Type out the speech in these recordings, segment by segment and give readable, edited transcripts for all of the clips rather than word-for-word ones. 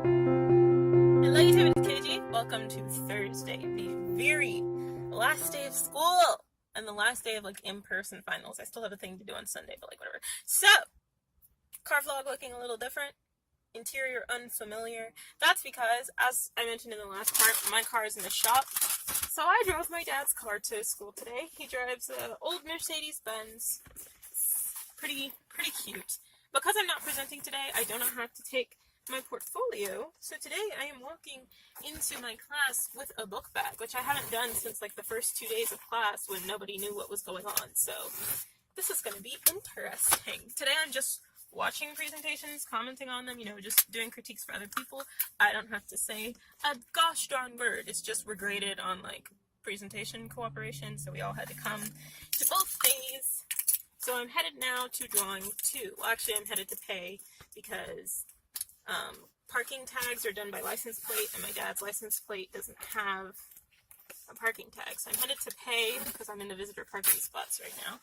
Hello YouTube, it's KG. Welcome to Thursday, the very last day of school and the last day of like in-person finals. I still have a thing to do on Sunday, but like whatever. So, car vlog looking a little different. Interior unfamiliar. That's because, as I mentioned in the last part, my car is in the shop. So I drove my dad's car to school today. He drives an old Mercedes-Benz. Pretty cute. Because I'm not presenting today, I do not have to take my portfolio. So today I am walking into my class with a book bag, which I haven't done since like the first 2 days of class when nobody knew what was going on. So this is going to be interesting. Today I'm just watching presentations, commenting on them, just doing critiques for other people. I don't have to say a gosh darn word. It's just we're graded on like presentation cooperation, so we all had to come to both days. So I'm headed now to drawing 2. Well, actually I'm headed to pay because parking tags are done by license plate, and my dad's license plate doesn't have a parking tag. So I'm headed to pay because I'm in the visitor parking spots right now,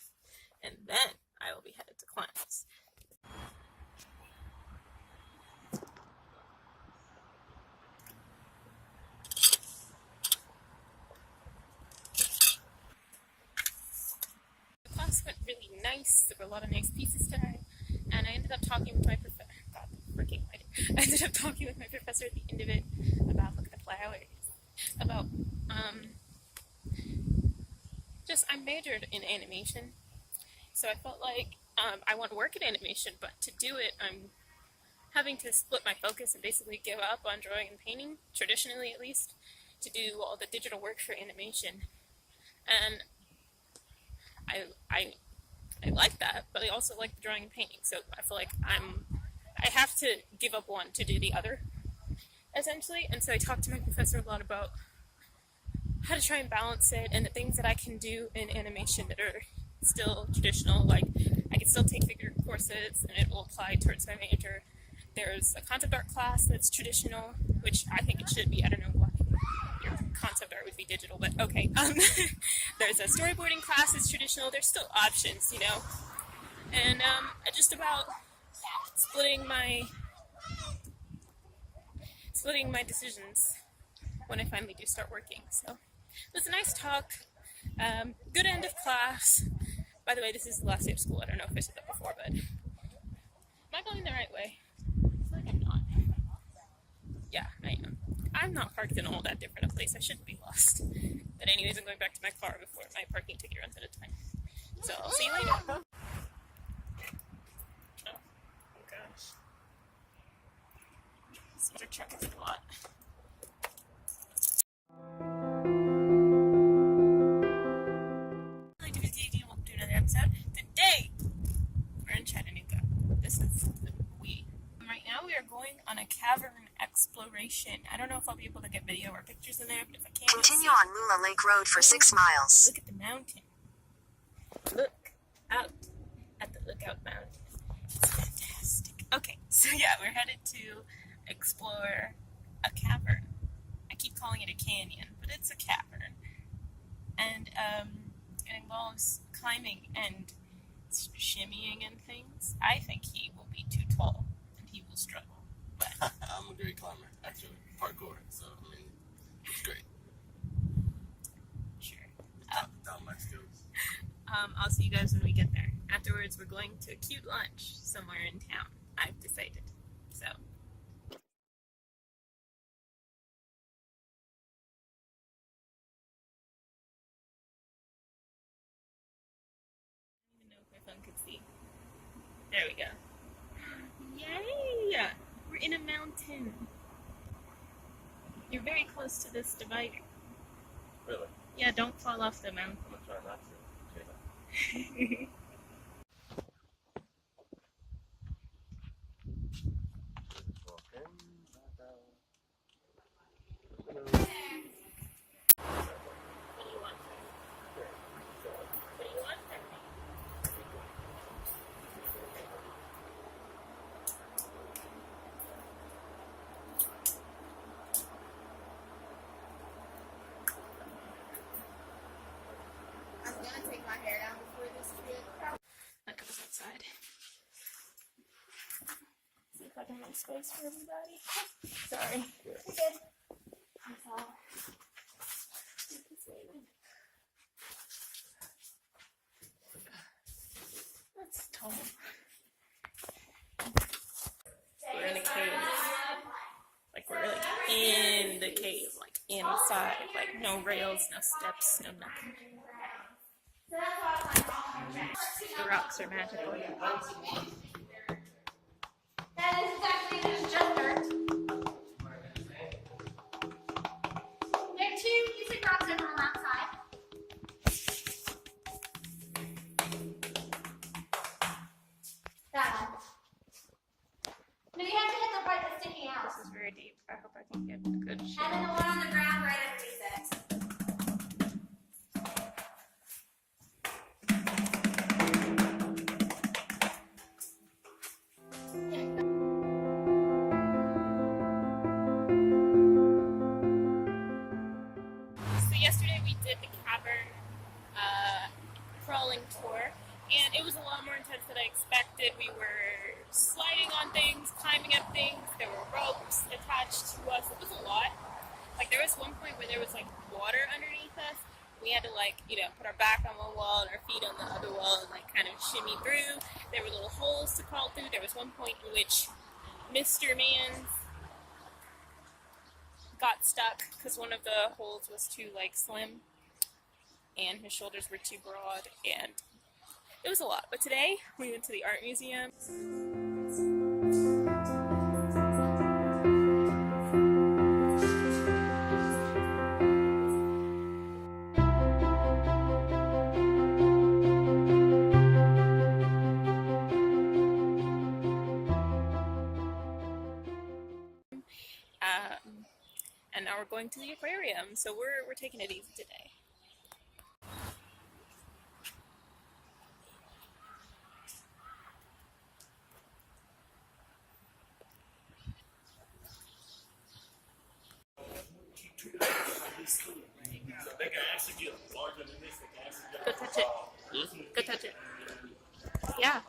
and then I will be headed to class. The class went really nice. There were a lot of nice pieces today, and I ended up talking with my professor. I ended up talking with my professor at the end of it about look at the flowers. About I majored in animation, so I felt like I want to work in animation, but to do it, I'm having to split my focus and basically give up on drawing and painting, traditionally at least, to do all the digital work for animation. And I like that, but I also like the drawing and painting, so I feel like I have to give up one to do the other, essentially. And so I talked to my professor a lot about how to try and balance it and the things that I can do in animation that are still traditional. Like, I can still take figure courses and it will apply towards my major. There's a concept art class that's traditional, which I think it should be. I don't know why your concept art would be digital, but okay. There's a storyboarding class that's traditional. There's still options, and just about splitting my decisions when I finally do start working. So it was a nice talk. Good end of class. By the way, this is the last day of school. I don't know if I said that before, but am I going the right way? I feel like I'm not. Yeah, I am. I'm not parked in all that different a place. I shouldn't be lost. But anyways, I'm going back to my car before my parking ticket runs out of time. So I'll see you later. Truck is a lot. Hi, do welcome to another episode. Today, we're in Chattanooga. This is we. Right now, we are going on a cavern exploration. I don't know if I'll be able to get video or pictures in there, but if I can, continue on Lula Lake Road for 6 miles. Look at the mountain. Look out at the Lookout Mountain. It's fantastic. Okay, so yeah, we're headed to explore a cavern. I keep calling it a canyon, but it's a cavern. And it involves climbing and shimmying and things. I think he will be too tall and he will struggle. But I'm a great climber, actually. Parkour, so it's great. Sure. Down my skills. I'll see you guys when we get there. Afterwards, we're going to a cute lunch somewhere in town. I've decided. So. Could see. There we go. Yay! We're in a mountain. You're very close to this divider. Really? Yeah, don't fall off the mountain. I'm gonna try not to. Okay. That goes outside. See if I can enough space for everybody. Sorry. You're good. That's all. That's tall. We're in a cave. Like, we're like in the cave, like inside. Like, no rails, no steps, no nothing. The rocks are magical. That is actually just dirt. There are two basic rocks over on that side. That one. No, you have to hit the part that's sticking out. This is very deep. I hope I can get a good shot. And then the one on the ground right underneath it. So yesterday we did the cavern crawling tour, and it was a lot more intense than I expected. We were sliding on things, climbing up things. There were ropes attached to us. It was a lot. Like, there was one point where there was like water underneath us. We had to, like, you know, put our back on one wall and our feet on the other wall and like kind of shimmy through. There were little holes to crawl through. There was one point in which Mr. Mans got stuck because one of the holes was too like slim and his shoulders were too broad, and it was a lot. But today we went to the art museum. And now we're going to the aquarium, so we're taking it easy today. They can actually get larger than this. They can actually get Go touch it. Go touch it. Yeah.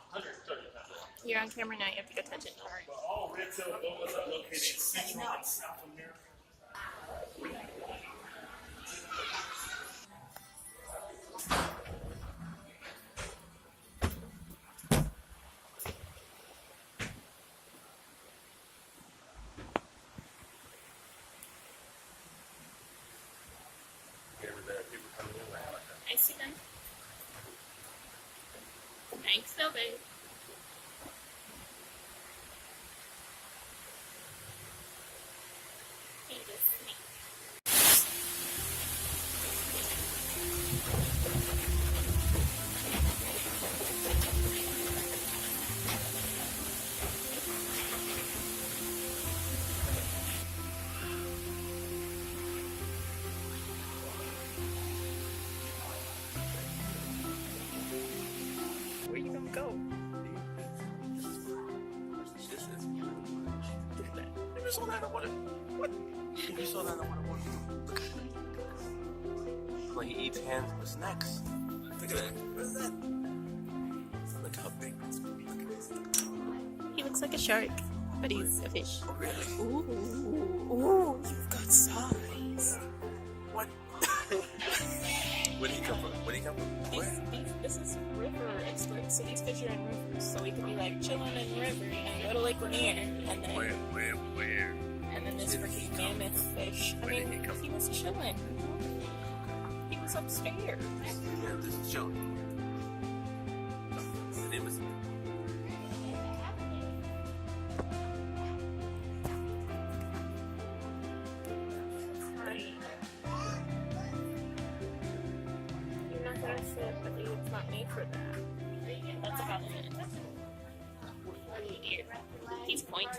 You're on camera now. You have to go touch it. All right. all red-tailed boas are located in Central and South America. I see them. Thanks, though, babe. He just sneaked. Where you gonna go? This is. Look at that. If you saw that, I wanna. What? If you saw that, I wanna. Look at that. Like he eats hands with snacks. Look at that. What is that? Look how big this is. Look at this. He looks like a shark, but he's a fish. Oh, really? Ooh, you've got size. What? Where did he come from? Where did he come from? Where? This is river experts, so these fish are in rivers, so we could be like chilling in the river and go to Lake Lanier, and then Where? and then this freaking mammoth fish. I Where did mean, he come he was chilling. He was upstairs. Yeah, this is Joe. The name is. You're not gonna sit, but it's not made for that. That's about it. What do you do? He's pointing.